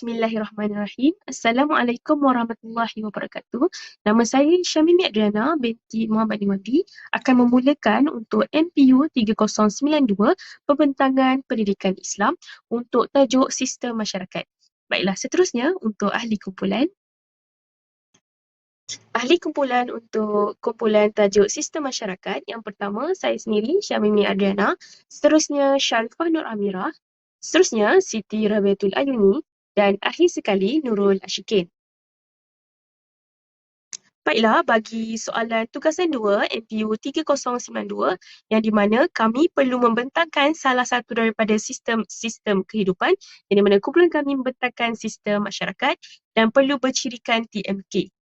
Bismillahirrahmanirrahim. Assalamualaikum warahmatullahi wabarakatuh. Nama saya Syamimi Adriana binti Muhammad Iwadi akan memulakan untuk MPU 3092 Pembentangan Pendidikan Islam untuk tajuk Sistem Masyarakat. Baiklah, seterusnya untuk ahli kumpulan. Ahli kumpulan untuk kumpulan tajuk Sistem Masyarakat. Yang pertama, saya sendiri Syamimi Adriana. Seterusnya Sharifah Nur Amirah. Seterusnya Siti Rabiatul Ayuni. Dan akhir sekali Nurul Ashikin. Baiklah, bagi soalan tugasan 2 MPU 3092 yang di mana kami perlu membentangkan salah satu daripada sistem kehidupan yang di mana kumpulan kami membentangkan sistem masyarakat dan perlu bercirikan TMK.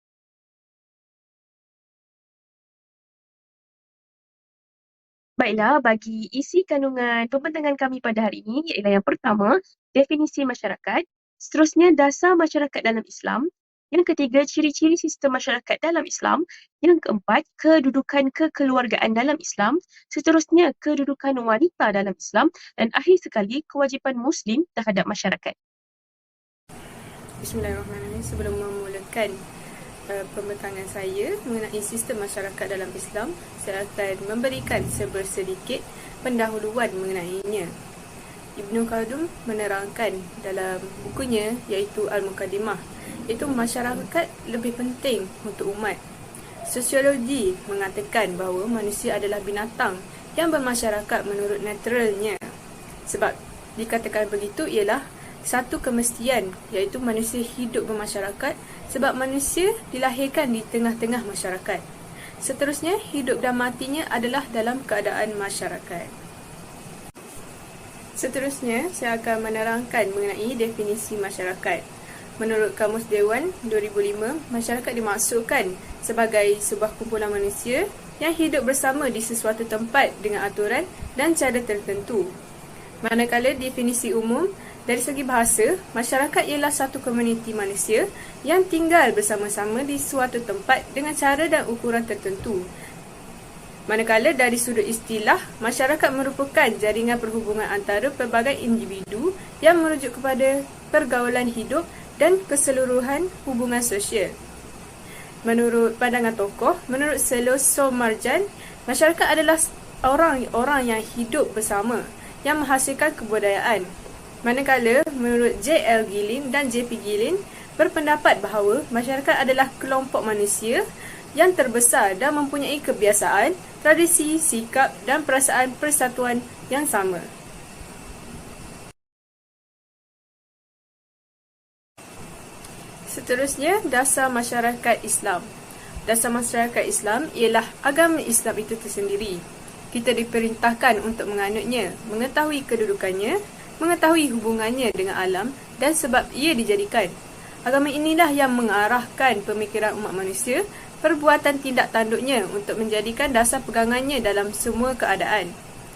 Baiklah, bagi isi kandungan pembentangan kami pada hari ini ialah yang pertama, definisi masyarakat. Seterusnya, dasar masyarakat dalam Islam. Yang ketiga, ciri-ciri sistem masyarakat dalam Islam. Yang keempat, kedudukan kekeluargaan dalam Islam. Seterusnya, kedudukan wanita dalam Islam. Dan akhir sekali, kewajipan Muslim terhadap masyarakat. Bismillahirrahmanirrahim. Sebelum memulakan pembentangan saya mengenai sistem masyarakat dalam Islam, saya akan memberikan sedikit pendahuluan mengenainya. Ibnu Khaldun menerangkan dalam bukunya iaitu Al-Muqaddimah, iaitu masyarakat lebih penting untuk umat. Sosiologi mengatakan bahawa manusia adalah binatang yang bermasyarakat menurut naturalnya. Sebab dikatakan begitu ialah satu kemestian, iaitu manusia hidup bermasyarakat sebab manusia dilahirkan di tengah-tengah masyarakat. Seterusnya, hidup dan matinya adalah dalam keadaan masyarakat. Seterusnya, saya akan menerangkan mengenai definisi masyarakat. Menurut Kamus Dewan 2005, masyarakat dimaksudkan sebagai sebuah kumpulan manusia yang hidup bersama di sesuatu tempat dengan aturan dan cara tertentu. Manakala definisi umum, dari segi bahasa, masyarakat ialah satu komuniti manusia yang tinggal bersama-sama di suatu tempat dengan cara dan ukuran tertentu. Manakala dari sudut istilah, masyarakat merupakan jaringan perhubungan antara pelbagai individu yang merujuk kepada pergaulan hidup dan keseluruhan hubungan sosial. Menurut pandangan tokoh, menurut Selo Somarjan, masyarakat adalah orang-orang yang hidup bersama, yang menghasilkan kebudayaan. Manakala, menurut J.L. Gillin dan J.P. Gillin berpendapat bahawa masyarakat adalah kelompok manusia yang terbesar dan mempunyai kebiasaan, tradisi, sikap dan perasaan persatuan yang sama. Seterusnya, dasar masyarakat Islam. Dasar masyarakat Islam ialah agama Islam itu tersendiri. Kita diperintahkan untuk menganutnya, mengetahui kedudukannya, mengetahui hubungannya dengan alam dan sebab ia dijadikan. Agama inilah yang mengarahkan pemikiran umat manusia, perbuatan tindak tanduknya untuk menjadikan dasar pegangannya dalam semua keadaan.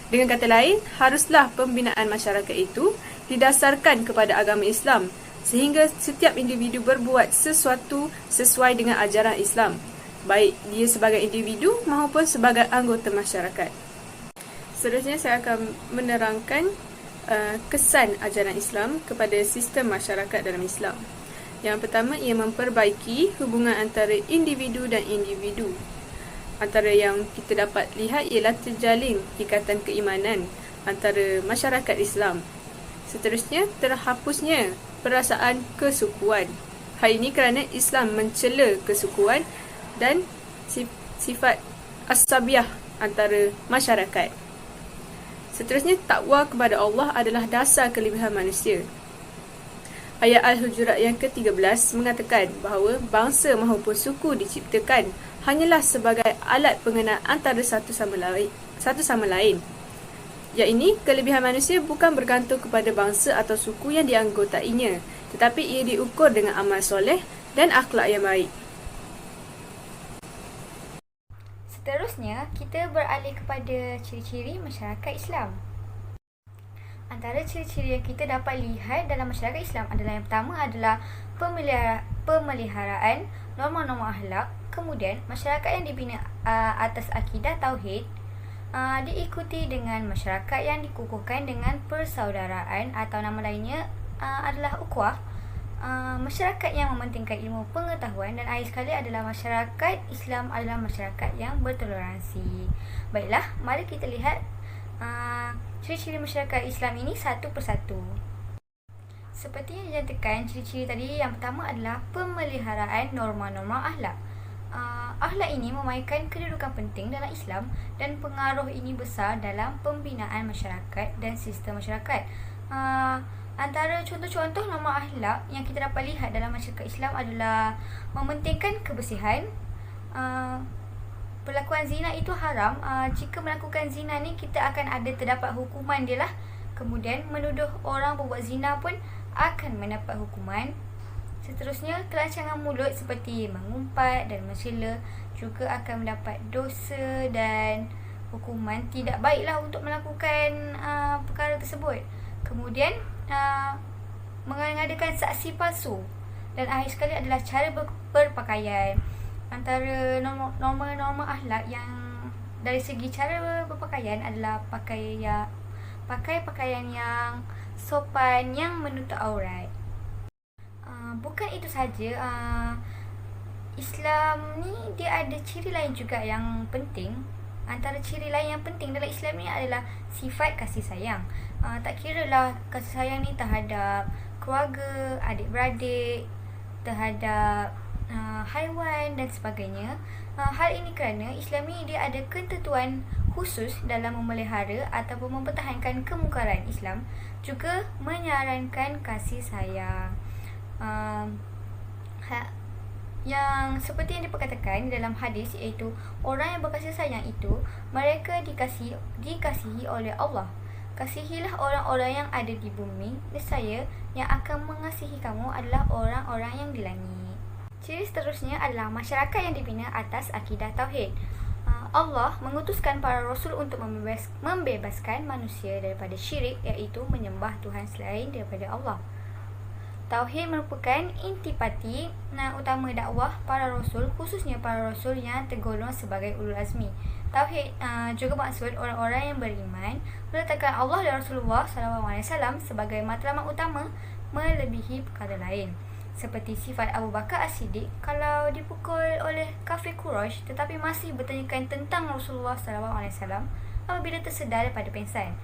Dengan kata lain, haruslah pembinaan masyarakat itu didasarkan kepada agama Islam, sehingga setiap individu berbuat sesuatu sesuai dengan ajaran Islam, baik dia sebagai individu maupun sebagai anggota masyarakat. Seterusnya, saya akan menerangkan kesan ajaran Islam kepada sistem masyarakat dalam Islam. Yang pertama, ia memperbaiki hubungan antara individu dan individu. Antara yang kita dapat lihat ialah terjalin ikatan keimanan antara masyarakat Islam. Seterusnya, terhapusnya perasaan kesukuan. Hal ini kerana Islam mencela kesukuan dan sifat asabiah antara masyarakat. Seterusnya, takwa kepada Allah adalah dasar kelebihan manusia. Ayat Al-Hujurat yang ke-13 mengatakan bahawa bangsa maupun suku diciptakan hanyalah sebagai alat pengenal antara satu sama lain. Yang ini, kelebihan manusia bukan bergantung kepada bangsa atau suku yang dianggotainya, tetapi ia diukur dengan amal soleh dan akhlak yang baik. Seterusnya, kita beralih kepada ciri-ciri masyarakat Islam. Antara ciri-ciri yang kita dapat lihat dalam masyarakat Islam adalah yang pertama adalah pemeliharaan norma-norma akhlak. Kemudian, masyarakat yang dibina atas akidah tauhid, diikuti dengan masyarakat yang dikukuhkan dengan persaudaraan atau nama lainnya adalah ukhuwah. Masyarakat yang mementingkan ilmu pengetahuan dan akhir sekali adalah masyarakat Islam adalah masyarakat yang bertoleransi. Baiklah, mari kita lihat ciri-ciri masyarakat Islam ini satu persatu. Seperti yang dinyatakan, ciri-ciri tadi yang pertama adalah pemeliharaan norma-norma akhlak. Akhlak ini memainkan kedudukan penting dalam Islam dan pengaruh ini besar dalam pembinaan masyarakat dan sistem masyarakat. Antara contoh-contoh norma akhlak yang kita dapat lihat dalam masyarakat Islam adalah mementingkan kebersihan. Perlakuan zina itu haram. Jika melakukan zina ni, kita akan ada terdapat hukuman dia lah. Kemudian menuduh orang berbuat zina pun akan mendapat hukuman. Seterusnya, kelancangan mulut seperti mengumpat dan mencela juga akan mendapat dosa dan hukuman. Tidak baiklah untuk melakukan perkara tersebut. Kemudian mengadakan saksi palsu. Dan akhir sekali adalah cara berpakaian. Antara norma-norma akhlak yang dari segi cara berpakaian adalah pakai pakaian yang sopan yang menutup aurat. Bukan itu saja, Islam ni dia ada ciri lain juga yang penting. Antara ciri lain yang penting dalam Islam ni adalah sifat kasih sayang. Tak kiralah kasih sayang ni terhadap keluarga, adik-beradik, terhadap haiwan dan sebagainya. Hal ini kerana Islam ni dia ada ketentuan khusus dalam memelihara ataupun mempertahankan kemungkaran Islam, juga menyarankan kasih sayang. Yang seperti yang diperkatakan dalam hadis, iaitu orang yang berkasih sayang itu mereka dikasihi oleh Allah. Kasihilah orang-orang yang ada di bumi, nescaya yang akan mengasihi kamu adalah orang-orang yang di langit. Ciri seterusnya adalah masyarakat yang dibina atas akidah tauhid. Allah mengutuskan para rasul untuk membebaskan manusia daripada syirik, iaitu menyembah Tuhan selain daripada Allah. Tauhid merupakan intipati utama dakwah para rasul, khususnya para rasul yang tergolong sebagai ulul azmi. Tauhid juga maksud orang-orang yang beriman meletakkan Allah dan Rasulullah SAW sebagai matlamat utama melebihi perkara lain. Seperti sifat Abu Bakar As-Siddiq kalau dipukul oleh kafir Quraisy tetapi masih bertanyakan tentang Rasulullah SAW apabila tersedar daripada pingsan.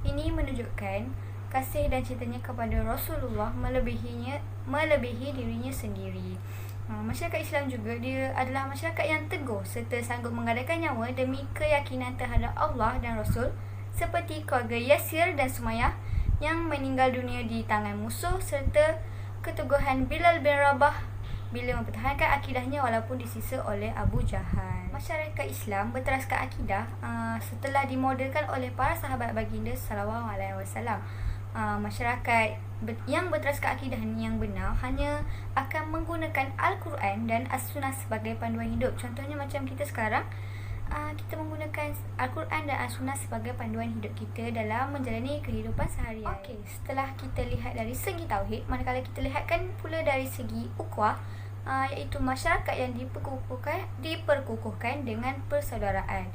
Ini menunjukkan kasih dan cintanya kepada Rasulullah melebihi dirinya sendiri. Masyarakat Islam juga dia adalah masyarakat yang teguh serta sanggup menggadaikan nyawa demi keyakinan terhadap Allah dan Rasul, seperti keluarga Yasir dan Sumayyah yang meninggal dunia di tangan musuh, serta keteguhan Bilal bin Rabah bila mempertahankan akidahnya walaupun disisa oleh Abu Jahal. Masyarakat Islam berteraskan akidah setelah dimodelkan oleh para sahabat baginda sallallahu alaihi wasallam. Masyarakat yang berteraskan akidah yang benar hanya akan menggunakan Al-Quran dan As-Sunnah sebagai panduan hidup. Contohnya macam kita sekarang, kita menggunakan Al-Quran dan As-Sunnah sebagai panduan hidup kita dalam menjalani kehidupan seharian. Okey, setelah kita lihat dari segi tauhid, manakala kita lihatkan pula dari segi ukhuwah, iaitu masyarakat yang diperkukuhkan dengan persaudaraan.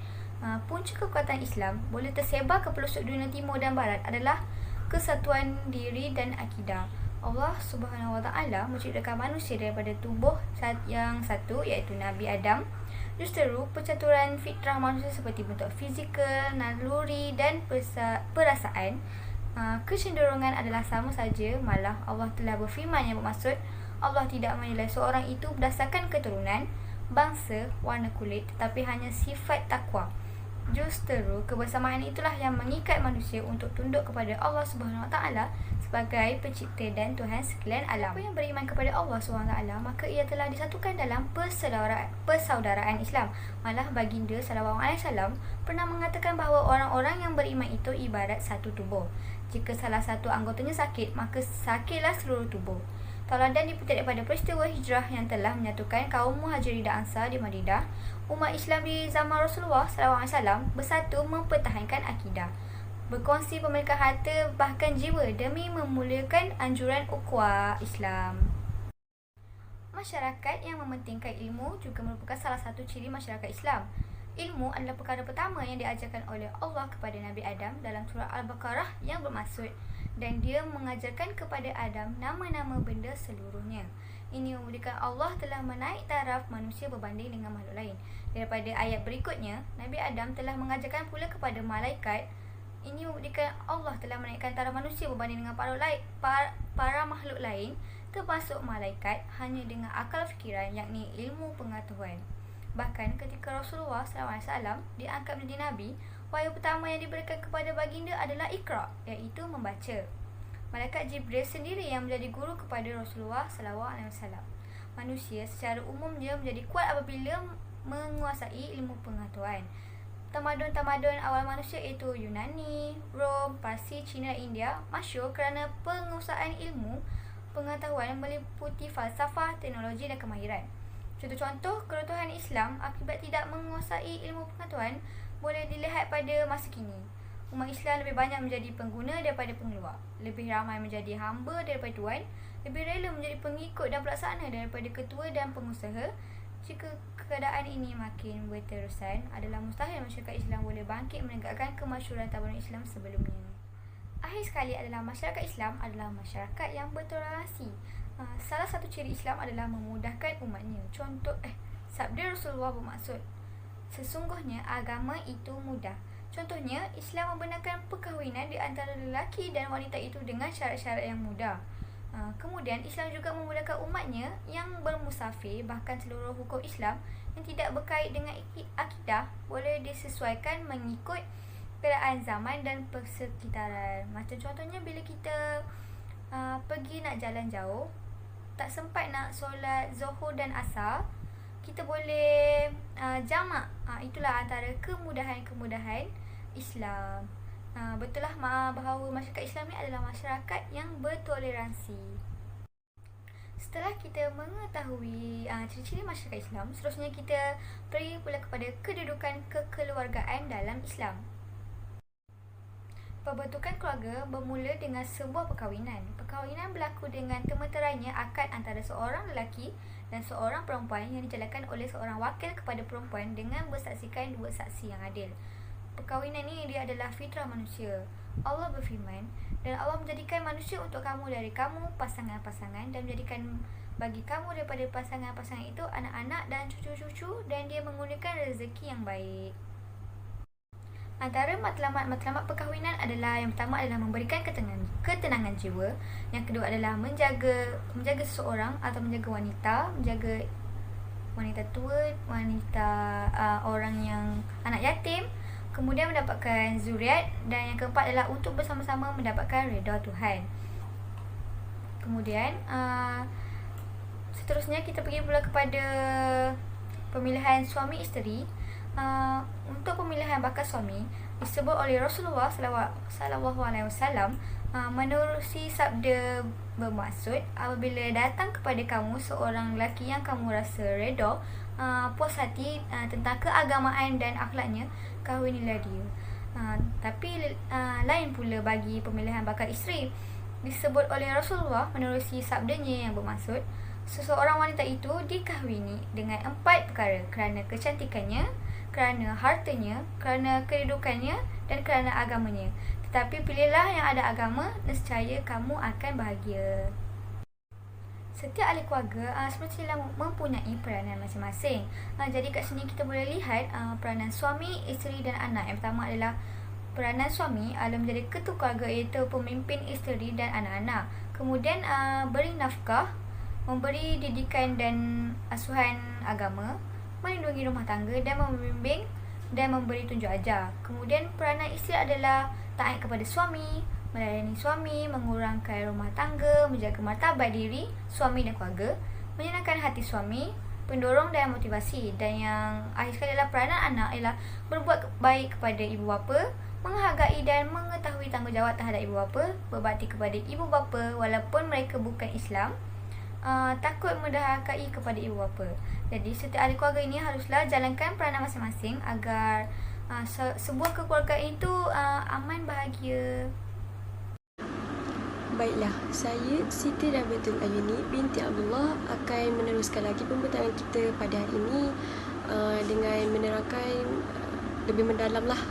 Punca kekuatan Islam boleh tersebar ke pelosok dunia timur dan barat adalah kesatuan diri dan akidah. Allah Subhanahu Wa Taala menciptakan manusia daripada tubuh yang satu, iaitu Nabi Adam. Justeru percaturan fitrah manusia seperti bentuk fizikal, naluri dan perasaan, kecenderungan adalah sama saja. Malah Allah telah berfirman yang bermaksud Allah tidak menilai seorang itu berdasarkan keturunan, bangsa, warna kulit, tetapi hanya sifat takwa. Justeru kebersamaan itulah yang mengikat manusia untuk tunduk kepada Allah Subhanahu Wa Taala sebagai pencipta dan Tuhan sekalian alam. Siapa yang beriman kepada Allah Subhanahu Wa Taala, maka ia telah disatukan dalam persaudaraan Islam. Malah baginda sallallahu alaihi wasallam pernah mengatakan bahawa orang-orang yang beriman itu ibarat satu tubuh. Jika salah satu anggotanya sakit, maka sakitlah seluruh tubuh. Tauladan dipetik daripada peristiwa hijrah yang telah menyatukan kaum Muhajirin dan Ansar di Madinah. Umat Islam di zaman Rasulullah SAW bersatu mempertahankan akidah, berkongsi pemilikan harta bahkan jiwa demi memuliakan anjuran ukhuwah Islam. Masyarakat yang mementingkan ilmu juga merupakan salah satu ciri masyarakat Islam. Ilmu adalah perkara pertama yang diajarkan oleh Allah kepada Nabi Adam dalam surah Al-Baqarah, yang bermaksud dan dia mengajarkan kepada Adam nama-nama benda seluruhnya. Ini membuktikan Allah telah menaik taraf manusia berbanding dengan makhluk lain. Daripada ayat berikutnya, Nabi Adam telah mengajarkan pula kepada malaikat. Ini membuktikan Allah telah menaikkan taraf manusia berbanding dengan para makhluk lain, termasuk malaikat, hanya dengan akal fikiran, yakni ilmu pengetahuan. Bahkan ketika Rasulullah SAW diangkat menjadi Nabi, wahyu pertama yang diberikan kepada baginda adalah Iqra, iaitu membaca. Malaikat Jibril sendiri yang menjadi guru kepada Rasulullah SAW. Manusia secara umumnya menjadi kuat apabila menguasai ilmu pengetahuan. Tamadun-tamadun awal manusia iaitu Yunani, Rom, Parsi, China dan India masyhur kerana penguasaan ilmu pengetahuan meliputi falsafah, teknologi dan kemahiran. Contoh-contoh keruntuhan Islam akibat tidak menguasai ilmu pengetahuan boleh dilihat pada masa kini. Umat Islam lebih banyak menjadi pengguna daripada pengeluar, lebih ramai menjadi hamba daripada tuan, lebih rela menjadi pengikut dan pelaksana daripada ketua dan pengusaha. Jika keadaan ini makin berterusan, adalah mustahil masyarakat Islam boleh bangkit menegakkan kemasyhuran tamadun Islam sebelumnya. Akhir sekali adalah masyarakat Islam adalah masyarakat yang bertoleransi. Salah satu ciri Islam adalah memudahkan umatnya. Sabda Rasulullah bermaksud, sesungguhnya agama itu mudah. Contohnya, Islam membenarkan perkahwinan di antara lelaki dan wanita itu dengan syarat-syarat yang mudah. Kemudian, Islam juga memudahkan umatnya yang bermusafir, bahkan seluruh hukum Islam yang tidak berkait dengan akidah boleh disesuaikan mengikut keadaan zaman dan persekitaran. Macam contohnya bila kita pergi nak jalan jauh, tak sempat nak solat Zuhur dan Asar, kita boleh jamak. Itulah antara kemudahan-kemudahan Islam. Betul lah bahawa masyarakat Islam ni adalah masyarakat yang bertoleransi. Setelah kita mengetahui ciri-ciri masyarakat Islam, seterusnya kita pergi pula kepada kedudukan kekeluargaan dalam Islam. Pembentukan keluarga bermula dengan sebuah perkahwinan. Perkahwinan berlaku dengan termeterainya akad antara seorang lelaki dan seorang perempuan yang dijalankan oleh seorang wakil kepada perempuan dengan bersaksikan dua saksi yang adil. Perkahwinan ini dia adalah fitrah manusia. Allah berfirman, dan Allah menjadikan manusia untuk kamu dari kamu pasangan-pasangan dan menjadikan bagi kamu daripada pasangan-pasangan itu anak-anak dan cucu-cucu, dan dia menggunakan rezeki yang baik. Antara matlamat-matlamat perkahwinan adalah yang pertama adalah memberikan ketenangan jiwa, yang kedua adalah menjaga seseorang atau menjaga wanita tua, orang yang anak yatim, kemudian mendapatkan zuriat, dan yang keempat adalah untuk bersama-sama mendapatkan redha Tuhan. Kemudian seterusnya kita pergi pula kepada pemilihan suami isteri. Untuk pemilihan bakal suami disebut oleh Rasulullah SAW menerusi sabda bermaksud, apabila datang kepada kamu seorang lelaki yang kamu rasa redha, puas hati tentang keagamaan dan akhlaknya, kahwinilah dia. Tapi lain pula bagi pemilihan bakal isteri. Disebut oleh Rasulullah menerusi sabdanya yang bermaksud, seseorang wanita itu dikahwini dengan 4 perkara: kerana kecantikannya, kerana hartanya, kerana kedudukannya, dan kerana agamanya. Tetapi pilihlah yang ada agama, nescaya kamu akan bahagia. Setiap ahli keluarga semestinya mempunyai peranan masing-masing. Jadi kat sini kita boleh lihat peranan suami, isteri dan anak. Yang pertama adalah peranan suami adalah menjadi ketua keluarga, iaitu pemimpin isteri dan anak-anak. Kemudian beri nafkah, memberi didikan dan asuhan agama, melindungi rumah tangga dan membimbing dan memberi tunjuk ajar. Kemudian peranan isteri adalah taat kepada suami, melayani suami, mengurangkan rumah tangga, menjaga martabat diri suami dan keluarga, menyenangkan hati suami, pendorong dan motivasi. Dan yang akhir sekali adalah peranan anak ialah berbuat baik kepada ibu bapa, menghargai dan mengetahui tanggungjawab terhadap ibu bapa, berbakti kepada ibu bapa walaupun mereka bukan Islam, takut mendahului kepada ibu bapa. Jadi setiap ahli keluarga ini haruslah jalankan peranan masing-masing agar sebuah kekeluargaan itu aman, bahagia. Baiklah, saya Siti Rabiatul Ayuni binti Abdullah akan meneruskan lagi pembincangan kita pada hari ini dengan menerangkan lebih mendalamlah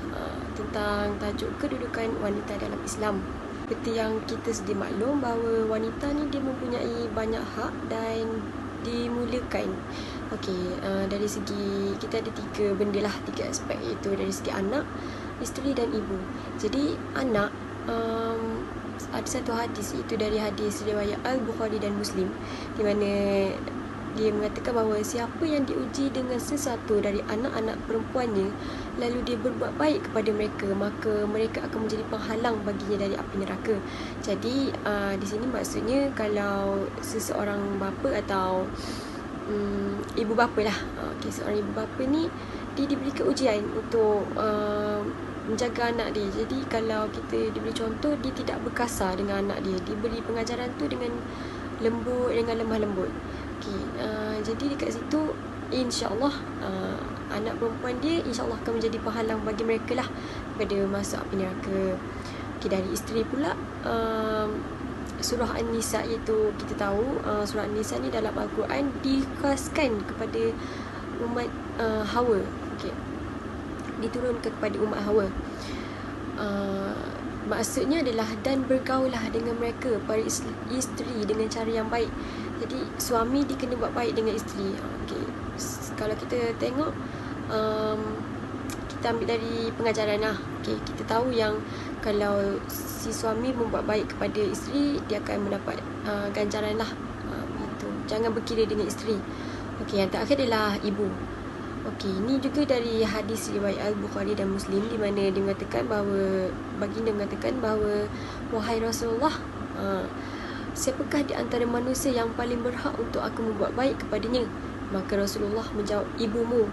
tentang tajuk kedudukan wanita dalam Islam. Seperti yang kita sedia maklum bahawa wanita ni dia mempunyai banyak hak dan dimuliakan. Dari segi kita ada 3 benda lah, 3 aspek, iaitu dari segi anak, isteri dan ibu. Jadi anak, ada satu hadis, iaitu dari hadis riwayat Al-Bukhari dan Muslim, di mana dia mengatakan bahawa siapa yang diuji dengan sesuatu dari anak-anak perempuannya, lalu dia berbuat baik kepada mereka, maka mereka akan menjadi penghalang baginya dari api neraka. Jadi di sini maksudnya kalau seseorang bapa atau ibu bapa lah, seorang ibu bapa ni dia diberikan ujian untuk menjaga anak dia. Jadi kalau kita diberi contoh, dia tidak berkasar dengan anak dia, diberi pengajaran tu dengan lembut, dengan lemah lembut. Jadi dekat situ insya-Allah anak perempuan dia insya-Allah akan menjadi penghalang bagi mereka lah pada masuk api neraka. Dari isteri pula, surah An-Nisa, iaitu kita tahu surah An-Nisa ni dalam Al-Quran dikhaskan kepada umat Hawa. Diturunkan kepada umat Hawa. Maksudnya adalah dan bergaullah dengan mereka, para isteri, dengan cara yang baik. Jadi suami dia kena buat baik dengan isteri. Kalau kita tengok, kita ambil dari pengajaran lah. Kita tahu yang kalau si suami membuat baik kepada isteri, dia akan mendapat ganjaran lah. Begitu. Jangan berkira dengan isteri. Yang terakhir adalah ibu. Ini juga dari hadis riwayat Al-Bukhari dan Muslim, di mana dia mengatakan bahawa, baginda mengatakan bahawa, wahai Rasulullah, siapakah di antara manusia yang paling berhak untuk aku membuat baik kepadanya? Maka Rasulullah menjawab, ibumu.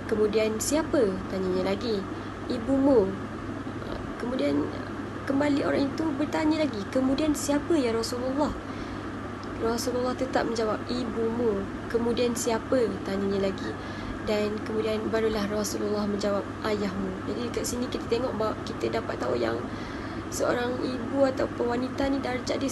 Kemudian siapa? Tanyanya lagi, ibumu. Kemudian kembali orang itu bertanya lagi, kemudian siapa ya Rasulullah? Rasulullah tetap menjawab, ibumu. Kemudian siapa? Tanyanya lagi. Dan kemudian barulah Rasulullah menjawab, ayahmu. Jadi kat sini kita tengok bahawa kita dapat tahu yang seorang ibu ataupun wanita ni darjat dia.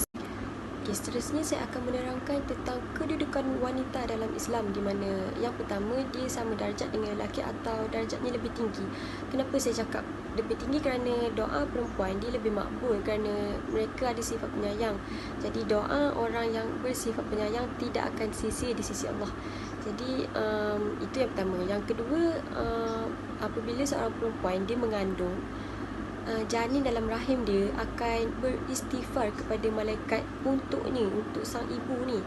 Seterusnya saya akan menerangkan tentang kedudukan wanita dalam Islam, di mana yang pertama, dia sama darjat dengan lelaki atau darjatnya lebih tinggi. Kenapa saya cakap lebih tinggi? Kerana doa perempuan dia lebih makbul, kerana mereka ada sifat penyayang. Jadi doa orang yang bersifat penyayang tidak akan sia-sia di sisi Allah. Jadi itu yang pertama. Yang kedua, apabila seorang perempuan dia mengandung, janin dalam rahim dia akan beristighfar kepada malaikat untuknya, untuk sang ibu ni.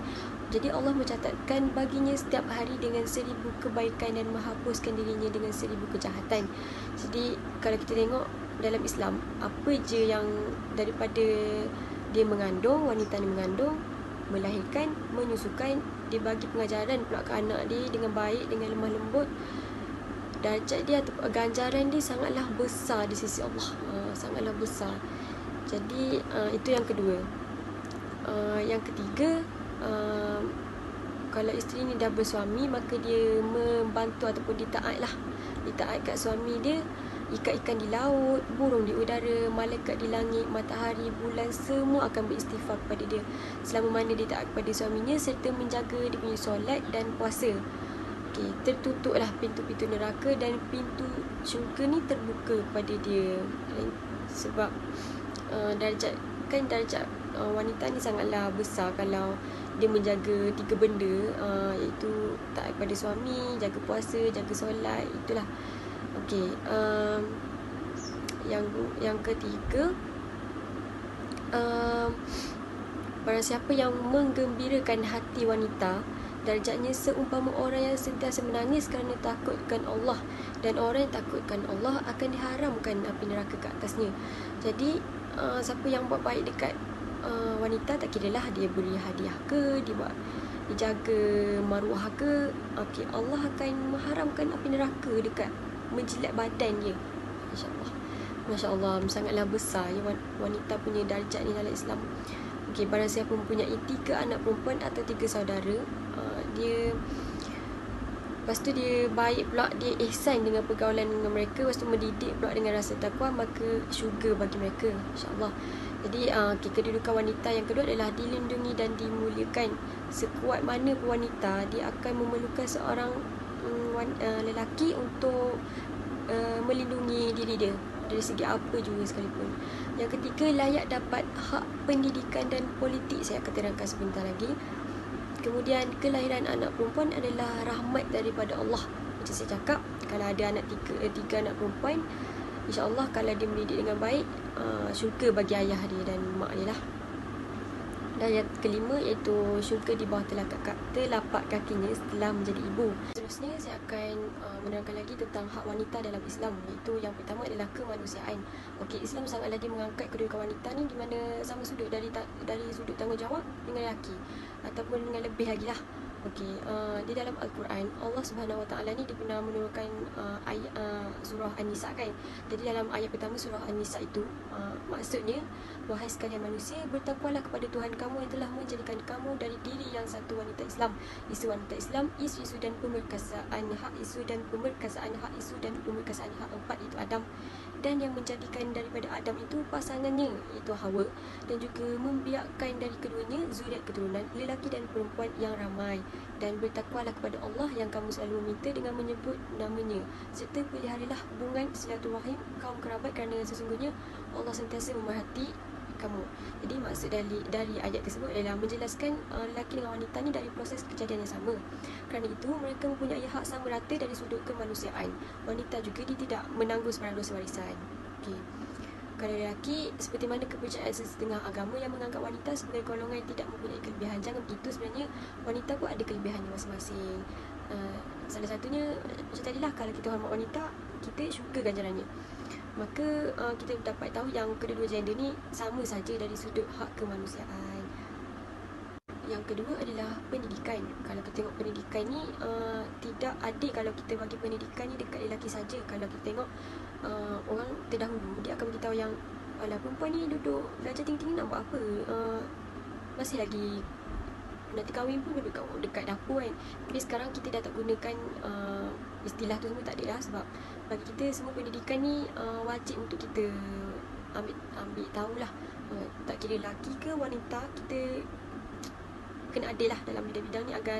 Jadi Allah mencatatkan baginya setiap hari dengan 1000 kebaikan dan menghapuskan dirinya dengan 1000 kejahatan. Jadi kalau kita tengok dalam Islam, apa je yang daripada dia mengandung, wanita ni mengandung, melahirkan, menyusukan, dia bagi pengajaran pula ke anak dia dengan baik, dengan lemah lembut, darjat dia atau ganjaran dia sangatlah besar di sisi Allah, sangatlah besar. Jadi itu yang kedua. Yang ketiga, kalau isteri ni dah bersuami, maka dia membantu ataupun dia taat lah. Dia taat kat suami dia. Ikan-ikan di laut, burung di udara, malaikat di langit, matahari, bulan, semua akan beristighfar kepada dia selama mana dia taat kepada suaminya, serta menjaga dia punya solat dan puasa. Tertutuplah pintu-pintu neraka dan pintu syurga ni terbuka kepada dia. Sebab darjat wanita ni sangatlah besar kalau dia menjaga 3 benda, iaitu taat kepada suami, jaga puasa, jaga solat. Itulah. Yang ketiga, barang siapa yang menggembirakan hati wanita, darjatnya seumpama orang yang sentiasa menangis kerana takutkan Allah, dan orang yang takutkan Allah akan diharamkan api neraka ke atasnya. Jadi siapa yang buat baik dekat wanita, tak kiralah dia beri hadiah ke, dia jaga maruah ke, Allah akan mengharamkan api neraka dekat menjilat badan dia. Masya Allah, sangatlah besar ya wanita punya darjat ni dalam Islam. Barang siapa mempunyai 3 anak perempuan atau 3 saudara, lepas tu dia baik pula, dia ihsan dengan pergaulan dengan mereka, lepas tu mendidik pula dengan rasa takwa, maka syurga bagi mereka, insya-Allah. Jadi kedudukan wanita yang kedua adalah dilindungi dan dimuliakan. Sekuat mana pun wanita, dia akan memerlukan seorang lelaki untuk melindungi diri dia. dari segi apa juga sekalipun. Yang ketiga, layak dapat hak pendidikan dan politik. Saya akan terangkan sebentar lagi. Kemudian, kelahiran anak perempuan adalah rahmat daripada Allah. Macam saya cakap, kalau ada anak tiga anak perempuan, InsyaAllah kalau dia mendidik dengan baik, syurga bagi ayah dia dan mak dia lah. Dan yang kelima iaitu syurga di bawah telapak kakinya setelah menjadi ibu. Seterusnya saya akan menerangkan lagi tentang hak wanita dalam Islam, iaitu yang pertama adalah kemanusiaan. Okey, Islam sangat lagi mengangkat kedudukan wanita ni di mana sama sudut dari sudut tanggungjawab dengan lelaki ataupun dengan lebih lagi lah. Okey, di dalam Al-Quran Allah Subhanahu Wa Taala ni dia pernah menurunkan ayat surah An-Nisa kan. Jadi dalam ayat pertama surah An-Nisa itu maksudnya, wahai sekalian manusia, bertakwalah kepada Tuhan kamu yang telah menjadikan kamu dari diri yang satu wanita Islam. Isu wanita Islam, isu dan pemerkasaan hak isu dan pemerkasaan hak isu dan pemerkasaan hak empat, itu Adam, dan yang menjadikan daripada Adam itu pasangannya iaitu Hawa, dan juga membiakkan dari keduanya zuriat keturunan lelaki dan perempuan yang ramai. Dan bertakwalah kepada Allah yang kamu selalu meminta dengan menyebut namanya, serta peliharalah hubungan silaturahim kaum kerabat, kerana sesungguhnya Allah sentiasa memerhati kamu. Jadi maksud dari ayat tersebut adalah menjelaskan lelaki dengan wanita ni dari proses kejadian yang sama. Kerana itu mereka mempunyai hak sama rata dari sudut kemanusiaan. Wanita juga dia tidak menanggung sebarang dosa warisan. Okey. Kalau lelaki, seperti mana kepercayaan setengah agama yang menganggap wanita sebagai golongan yang tidak mempunyai kelebihan. Jangan begitu, sebenarnya wanita pun ada kelebihannya masing-masing. Salah satunya macam tadilah, kalau kita hormat wanita, kita syurga ganjarannya. Maka kita dapat tahu yang kedua-dua gender ni sama saja dari sudut hak kemanusiaan. Yang kedua adalah pendidikan. Kalau kita tengok pendidikan ni tidak adil kalau kita bagi pendidikan ni dekat lelaki saja. Kalau kita tengok orang terdahulu, dia akan beritahu yang alah, perempuan ni duduk belajar tinggi-tinggi nak buat apa, masih lagi nanti kahwin pun duduk dekat dapur kan. Tapi sekarang kita dah tak gunakan istilah tu semua, tak ada lah. Sebab bagi kita semua pendidikan ni wajib untuk kita ambil tahulah. Tak kira lelaki ke wanita, kita kena adil lah dalam bidang-bidang ni agar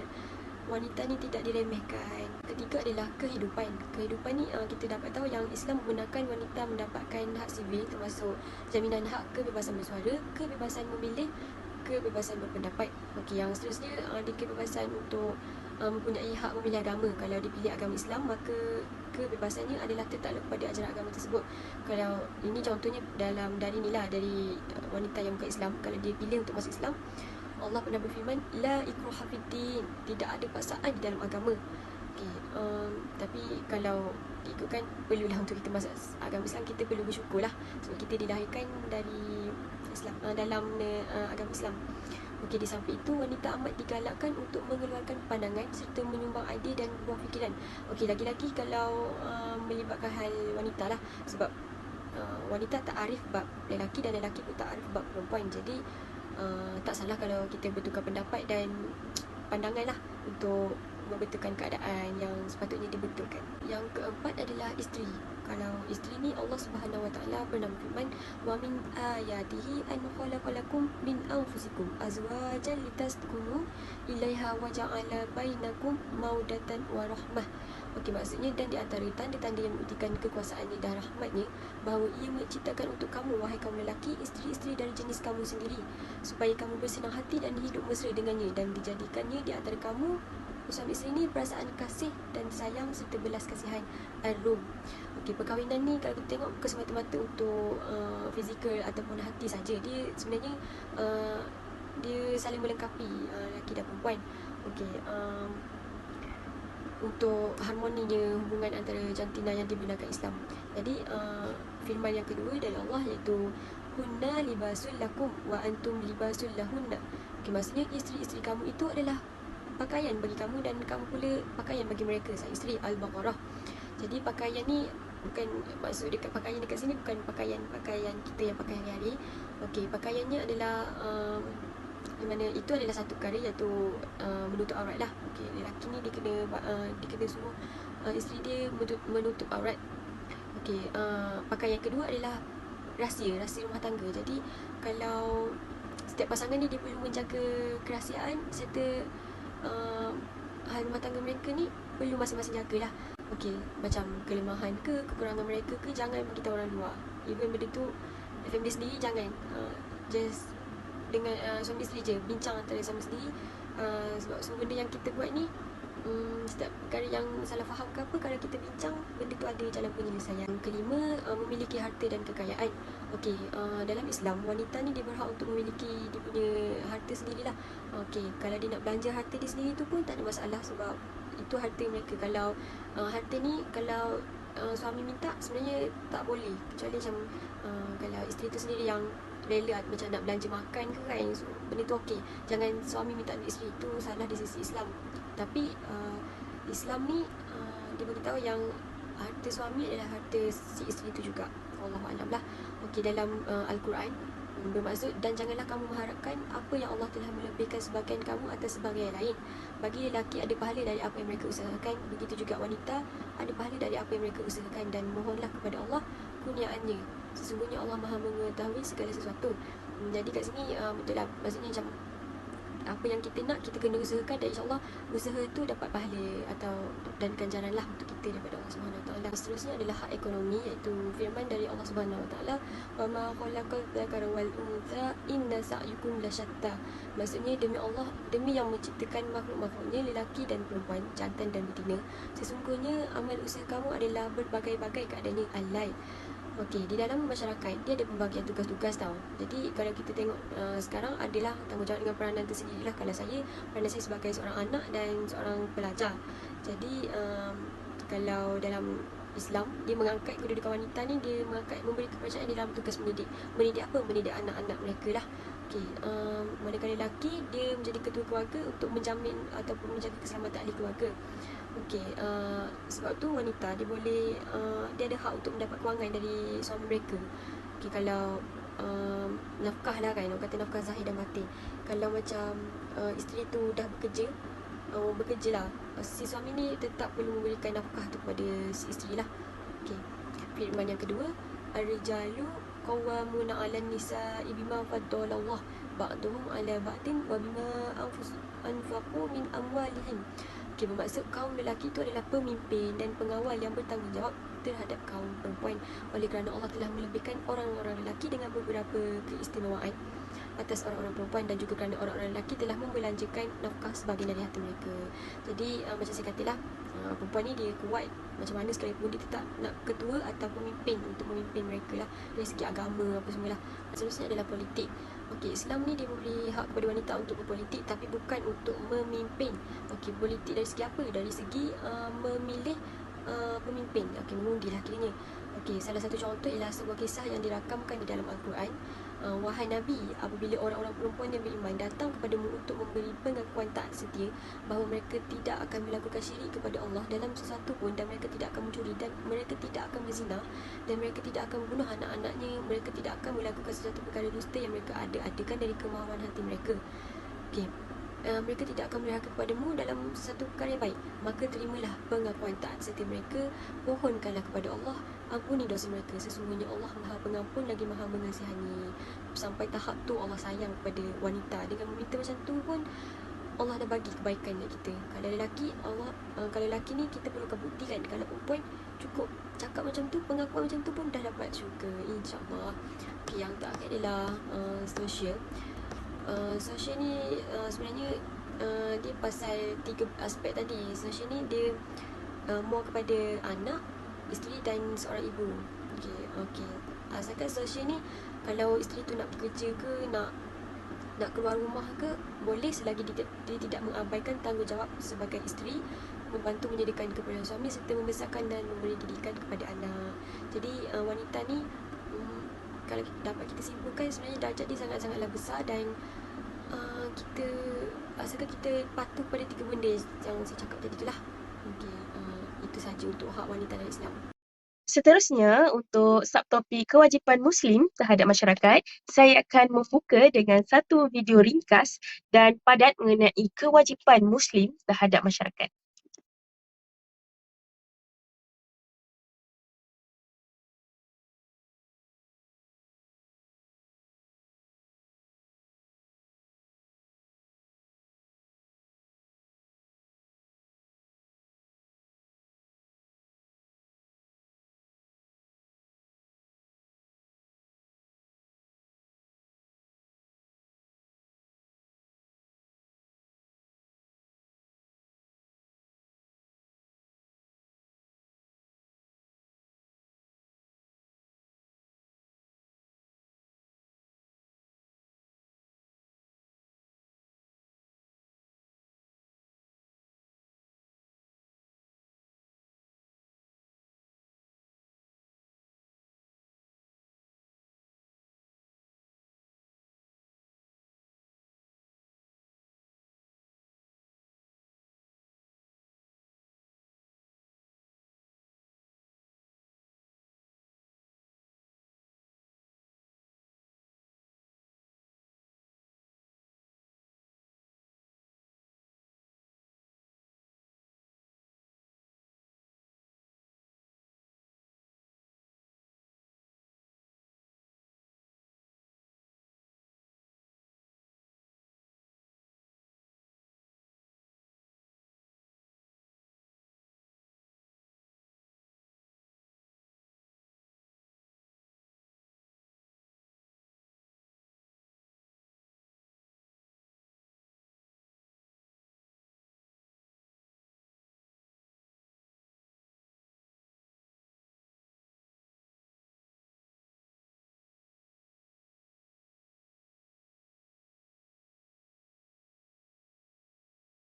wanita ni tidak diremehkan. Ketiga adalah kehidupan. Kehidupan ni kita dapat tahu yang Islam membenarkan wanita mendapatkan hak sivil, termasuk jaminan hak kebebasan bersuara, kebebasan memilih, kebebasan berpendapat. Okey, yang seterusnya di kebebasan untuk mempunyai hak memilih agama. Kalau dipilih agama Islam, maka kebebasannya adalah tertakluk kepada ajaran agama tersebut. Kalau ini contohnya dari wanita yang bukan Islam, kalau dia pilih untuk masuk Islam, Allah pernah berfirman, la ikraha fiddin, tidak ada paksaan di dalam agama. Okey, tapi kalau ikutkan, perlulah untuk kita masuk agama Islam, kita perlu bersyukurlah sebab kita dilahirkan dari Islam, dalam agama Islam. Okey, di samping itu wanita amat digalakkan untuk mengeluarkan pandangan serta menyumbang idea dan buah fikiran. Okey, laki-laki kalau melibatkan hal wanita lah, sebab wanita tak arif bab lelaki dan lelaki pun tak arif bab perempuan. Jadi tak salah kalau kita bertukar pendapat dan pandangan lah untuk membetulkan keadaan yang sepatutnya dibetulkan. Yang keempat adalah isteri. Kalau isteri ni Allah Subhanahu Wa Taala pernah berfirman, wa min ayatihi an khalaqalakum min anfusikum azwajan litaskunu ilaiha wa ja'ala bainakum maudatan wa rahmah. Okey, maksudnya, dan di antara tanda-tanda yang membuktikan kekuasaannya dan rahmatnya, bahawa ia menciptakan untuk kamu, wahai kaum lelaki, isteri-isteri dari jenis kamu sendiri, supaya kamu bersenang hati dan hidup mesra dengannya, dan dijadikannya di antara kamu suami isteri ni perasaan kasih dan sayang serta belas kasihan. Ar-Rum. Okey, perkahwinan ni kalau kita tengok bukan semata-mata untuk fizikal ataupun hati saja. Dia sebenarnya dia saling melengkapi lelaki dan perempuan. Okey, untuk harmoninya hubungan antara jantina yang dibenarkan Islam. Jadi firman yang kedua dari Allah iaitu hunna libasul lakum wa antum libasul lahunna. Okey, maksudnya isteri-isteri kamu itu adalah pakaian bagi kamu dan kamu pula pakaian bagi mereka, sang isteri. Al-Baqarah. Jadi pakaian ni bukan, maksud dekat pakaian dekat sini bukan pakaian kita yang pakai hari-hari. Okey, pakaiannya adalah di mana itu adalah satu perkara iaitu menutup aurat lah. Okey, lelaki ni dia kena suruh isteri dia menutup aurat. Okey, pakaian kedua adalah rahsia rumah tangga. Jadi kalau setiap pasangan ni dia perlu menjaga kerahsiaan serta hal rumah tangga mereka ni perlu masing-masing jagalah. Okey, macam kelemahan ke, kekurangan mereka ke, jangan bagi tahu orang luar. Even benda tu family sendiri jangan. Just dengan suami isteri je, bincang antara suami sendiri. Sebab semua benda yang kita buat ni, setiap perkara yang salah faham ke apa, kalau kita bincang, benda tu ada jalan penyelesaian. Yang kelima, memiliki harta dan kekayaan. Okey, dalam Islam, wanita ni dia berhak untuk memiliki dia punya harta sendirilah. Okey, kalau dia nak belanja harta dia sendiri tu pun tak ada masalah, sebab itu harta mereka. Kalau harta ni, kalau suami minta, sebenarnya tak boleh, kecuali macam kalau isteri tu sendiri yang rela macam nak belanja makan ke kan, so, benda tu okey. Jangan suami minta duit isteri, tu salah di sisi Islam. Tapi Islam ni dia beritahu yang harta suami adalah harta si isteri tu juga. Wallahualam lah. Okey, dalam Al-Quran bermaksud, dan janganlah kamu mengharapkan apa yang Allah telah melebihkan sebahagian kamu atas sebahagian lain. Bagi lelaki ada pahala dari apa yang mereka usahakan, begitu juga wanita ada pahala dari apa yang mereka usahakan, dan mohonlah kepada Allah kurniaannya. Sesungguhnya Allah Maha mengetahui segala sesuatu. Jadi kat sini betul lah, maksudnya macam apa yang kita nak, kita kena usahakan, dan insyaAllah usaha tu dapat pahala atau dan ganjaran lah untuk kita daripada Allah Subhanahu Wa Taala. Seterusnya adalah hak ekonomi, iaitu firman dari Allah Subhanahu Wa Taala, wa ma khalaqal dzakara wal untha inna sa'yukum lasyatta. Maksudnya, demi Allah, demi yang menciptakan makhluk-makhluknya, lelaki dan perempuan, jantan dan betina, sesungguhnya amal usaha kamu adalah berbagai-bagai keadaannya alai. Okey, di dalam masyarakat dia ada pembagian tugas-tugas tau. Jadi kalau kita tengok sekarang adalah tanggungjawab dengan peranan tersendirilah. Kalau saya, peranan saya sebagai seorang anak dan seorang pelajar. Jadi kalau dalam Islam, dia mengangkat kedudukan wanita ni, dia mengangkat, memberi kepercayaan di dalam tugas mendidik. Mendidik apa? Mendidik anak-anak mereka lah. Okey, manakala lelaki, dia menjadi ketua keluarga untuk menjamin ataupun menjaga keselamatan ahli keluarga. Okey, sebab tu wanita dia boleh dia ada hak untuk mendapat kewangan dari suami mereka. Okey, kalau nafkah lah kan, orang kata nafkah zahir dan batin. Kalau macam isteri tu dah bekerja lah, si suami ni tetap perlu memberikan nafkah tu kepada si isteri lah. Okey, firman yang kedua, ar-rijalu qawwamuna 'alan nisa'i bima faddalallah ba'dhum 'ala ba'din wa bima anfaqu min amwalihim. Okey, bermaksud kaum lelaki itu adalah pemimpin dan pengawal yang bertanggungjawab terhadap kaum perempuan, oleh kerana Allah telah melebihkan orang-orang lelaki dengan beberapa keistimewaan atas orang-orang perempuan, dan juga kerana orang-orang lelaki telah membelanjakan nafkah sebahagian dari harta mereka. Jadi macam saya katalah, perempuan ni dia kuat macam mana sekalipun, dia tetap nak ketua atau pemimpin untuk memimpin mereka lah, dari segi agama apa semualah. Seterusnya adalah politik. Okey, Islam ni dia memberi hak kepada wanita untuk berpolitik, tapi bukan untuk memimpin. Okey, politik dari segi apa? Dari segi memilih pemimpin. Okey, mengundi lah kiranya. Okey, salah satu contoh ialah sebuah kisah yang dirakamkan di dalam Al-Quran. Wahai Nabi, apabila orang-orang perempuan yang beriman datang kepadamu untuk memberi pengakuan taat setia bahawa mereka tidak akan melakukan syirik kepada Allah dalam sesuatu pun, dan mereka tidak akan mencuri, dan mereka tidak akan berzina, dan mereka tidak akan membunuh anak-anaknya, mereka tidak akan melakukan sesuatu perkara dusta yang mereka adakan dari kemahuan hati mereka. Okey, mereka tidak akan berhak kepadamu dalam satu perkara yang baik, maka terimalah pengakuan taat setia mereka, mohonkanlah kepada Allah, ampuni dosa mereka, sesungguhnya Allah Maha Pengampun lagi Maha Mengasihani. Sampai tahap tu Allah sayang kepada wanita. Dengan meminta macam tu pun Allah dah bagi kebaikan dekat kita. Kalau lelaki, kalau lelaki ni kita perlukan bukti kan. Kalau perempuan cukup cakap macam tu, pengakuan macam tu pun dah dapat syurga, insya-Allah. Okay, yang terakhir adalah sosial. Sosial ni sebenarnya dia pasal 3 aspek tadi. Sosial ni dia more kepada anak, isteri dan seorang ibu. Okey. Asalkan sosial ni, kalau isteri tu nak bekerja ke, nak keluar rumah ke, boleh selagi dia tidak mengabaikan tanggungjawab sebagai isteri, membantu menyediakan kepada suami serta membesarkan dan memberi didikan kepada anak. Jadi wanita ni kalau dapat kita simpulkan, sebenarnya darjat dia sangat-sangatlah besar, dan kita asalkan kita patuh pada 3 benda yang saya cakap tadi tu lah. Okey, itu saja untuk hak wanita dalam Islam. Seterusnya, untuk subtopik kewajipan Muslim terhadap masyarakat, saya akan membuka dengan satu video ringkas dan padat mengenai kewajipan Muslim terhadap masyarakat.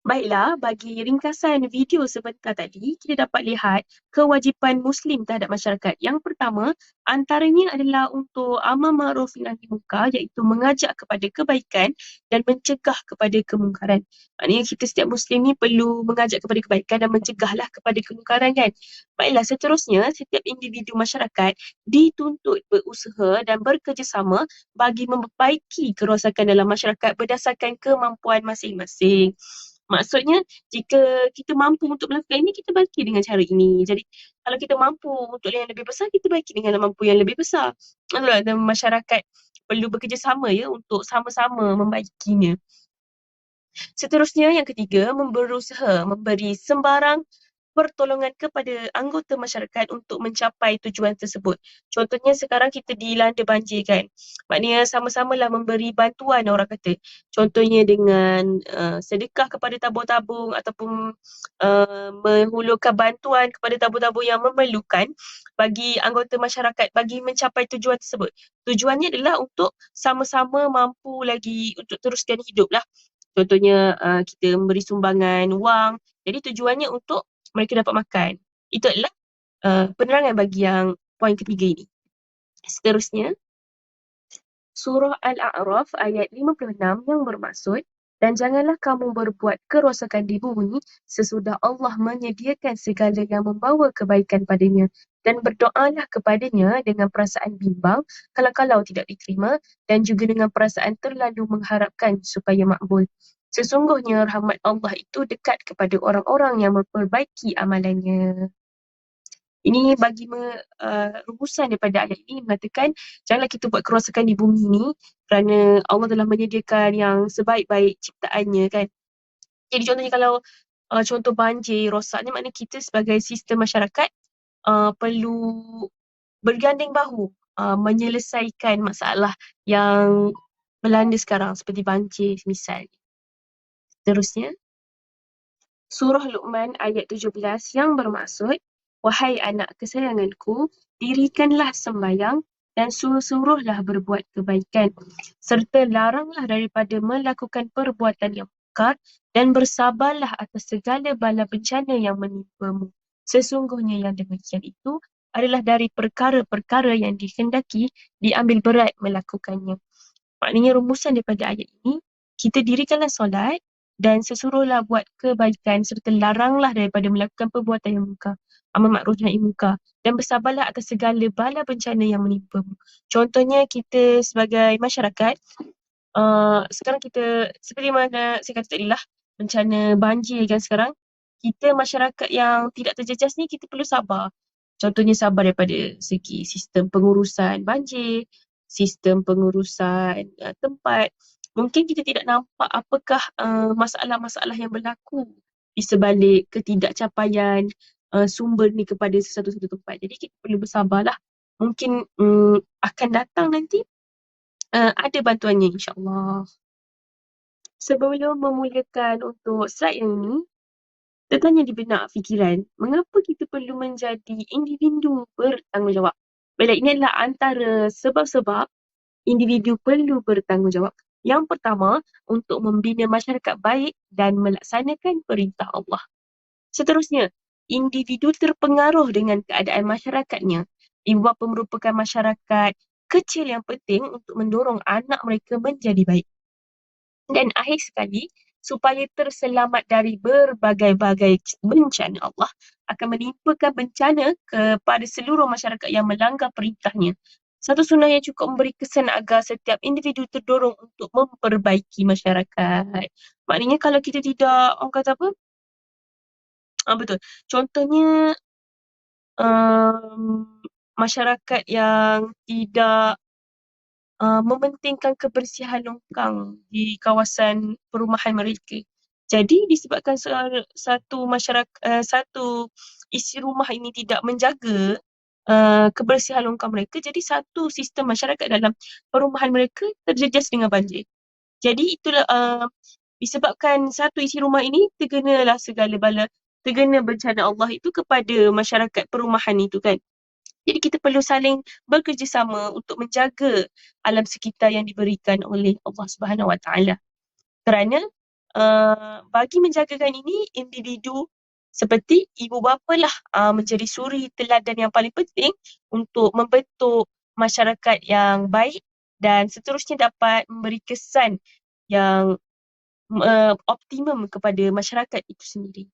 Baiklah, bagi ringkasan video sebentar tadi, kita dapat lihat kewajipan Muslim terhadap masyarakat. Yang pertama, antaranya adalah untuk amar ma'ruf nahi munkar, iaitu mengajak kepada kebaikan dan mencegah kepada kemungkaran. Maknanya kita setiap Muslim ni perlu mengajak kepada kebaikan dan mencegahlah kepada kemungkaran kan. Baiklah, seterusnya, setiap individu masyarakat dituntut berusaha dan bekerjasama bagi memperbaiki kerosakan dalam masyarakat berdasarkan kemampuan masing-masing. Maksudnya, jika kita mampu untuk melakukan ini, kita baiki dengan cara ini. Jadi, kalau kita mampu untuk yang lebih besar, kita baiki dengan mampu yang lebih besar. Itulah, dan masyarakat perlu bekerjasama ya untuk sama-sama membaikinya. Seterusnya, yang ketiga, berusaha memberi sembarang pertolongan kepada anggota masyarakat untuk mencapai tujuan tersebut. Contohnya sekarang kita dilanda banjir kan. Maknanya sama-samalah memberi bantuan orang kata. Contohnya dengan sedekah kepada tabung-tabung ataupun menghulurkan bantuan kepada tabung-tabung yang memerlukan bagi anggota masyarakat bagi mencapai tujuan tersebut. Tujuannya adalah untuk sama-sama mampu lagi untuk teruskan hidup lah. Contohnya kita memberi sumbangan wang. Jadi tujuannya untuk mereka dapat makan. Itu adalah penerangan bagi yang poin ketiga ini. Seterusnya, Surah Al-A'raf ayat 56 yang bermaksud, dan janganlah kamu berbuat kerosakan di bumi sesudah Allah menyediakan segala yang membawa kebaikan padanya, dan berdoalah kepadanya dengan perasaan bimbang kalau-kalau tidak diterima, dan juga dengan perasaan terlalu mengharapkan supaya makbul. Sesungguhnya rahmat Allah itu dekat kepada orang-orang yang memperbaiki amalannya. Ini bagi rumusan daripada ayat ini mengatakan janganlah kita buat kerosakan di bumi ini kerana Allah telah menyediakan yang sebaik-baik ciptaannya kan. Jadi contohnya kalau contoh banjir, rosaknya, maknanya kita sebagai sistem masyarakat perlu berganding bahu menyelesaikan masalah yang melanda sekarang seperti banjir misalnya. Seterusnya, Surah Luqman ayat 17 yang bermaksud, wahai anak kesayanganku, dirikanlah sembahyang dan suruh-suruhlah berbuat kebaikan, serta laranglah daripada melakukan perbuatan yang mungkar dan bersabarlah atas segala bala bencana yang menimpamu. Sesungguhnya yang demikian itu adalah dari perkara-perkara yang dikehendaki diambil berat melakukannya. Maknanya rumusan daripada ayat ini, kita dirikanlah solat dan sesuruhlah buat kebaikan serta laranglah daripada melakukan perbuatan yang mungkar, amar makruf nahi munkar, dan bersabarlah atas segala bala bencana yang menimpamu. Contohnya kita sebagai masyarakat, sekarang kita seperti mana saya kata tadi lah, bencana banjir kan sekarang, kita masyarakat yang tidak terjejas ni kita perlu sabar. Contohnya sabar daripada segi sistem pengurusan banjir, sistem pengurusan tempat. Mungkin kita tidak nampak apakah masalah-masalah yang berlaku di sebalik ketidakcapaian sumber ni kepada satu-satu tempat. Jadi kita perlu bersabarlah. Mungkin akan datang nanti ada bantuannya insyaAllah. Sebelum memulakan untuk slide yang ini, tertanya di benak fikiran, mengapa kita perlu menjadi individu bertanggungjawab? Baiklah, ini adalah antara sebab-sebab individu perlu bertanggungjawab. Yang pertama, untuk membina masyarakat baik dan melaksanakan perintah Allah. Seterusnya, individu terpengaruh dengan keadaan masyarakatnya. Ibu bapa merupakan masyarakat kecil yang penting untuk mendorong anak mereka menjadi baik. Dan akhir sekali, supaya terselamat dari berbagai-bagai bencana, Allah akan menimpakan bencana kepada seluruh masyarakat yang melanggar perintahnya. Satu sunnah yang cukup memberi kesan agar setiap individu terdorong untuk memperbaiki masyarakat. Maknanya kalau kita tidak, orang kata apa? Betul. Contohnya, masyarakat yang tidak mementingkan kebersihan longkang di kawasan perumahan mereka. Jadi disebabkan satu masyarakat, satu isi rumah ini tidak menjaga kebersihan longkang mereka, jadi satu sistem masyarakat dalam perumahan mereka terjejas dengan banjir. Jadi itulah disebabkan satu isi rumah ini terkenalah segala bala, terkena bencana Allah itu kepada masyarakat perumahan itu kan. Jadi kita perlu saling bekerjasama untuk menjaga alam sekitar yang diberikan oleh Allah Subhanahu Wa Taala. Kerana Bagi menjagakan ini, individu seperti ibu bapa lah menjadi suri teladan yang paling penting untuk membentuk masyarakat yang baik dan seterusnya dapat memberi kesan yang optimum kepada masyarakat itu sendiri.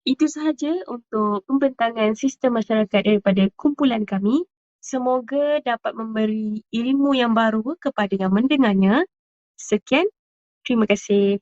Itu sahaja untuk pembentangan sistem masyarakat daripada kumpulan kami. Semoga dapat memberi ilmu yang baru kepada yang mendengarnya. Sekian, terima kasih.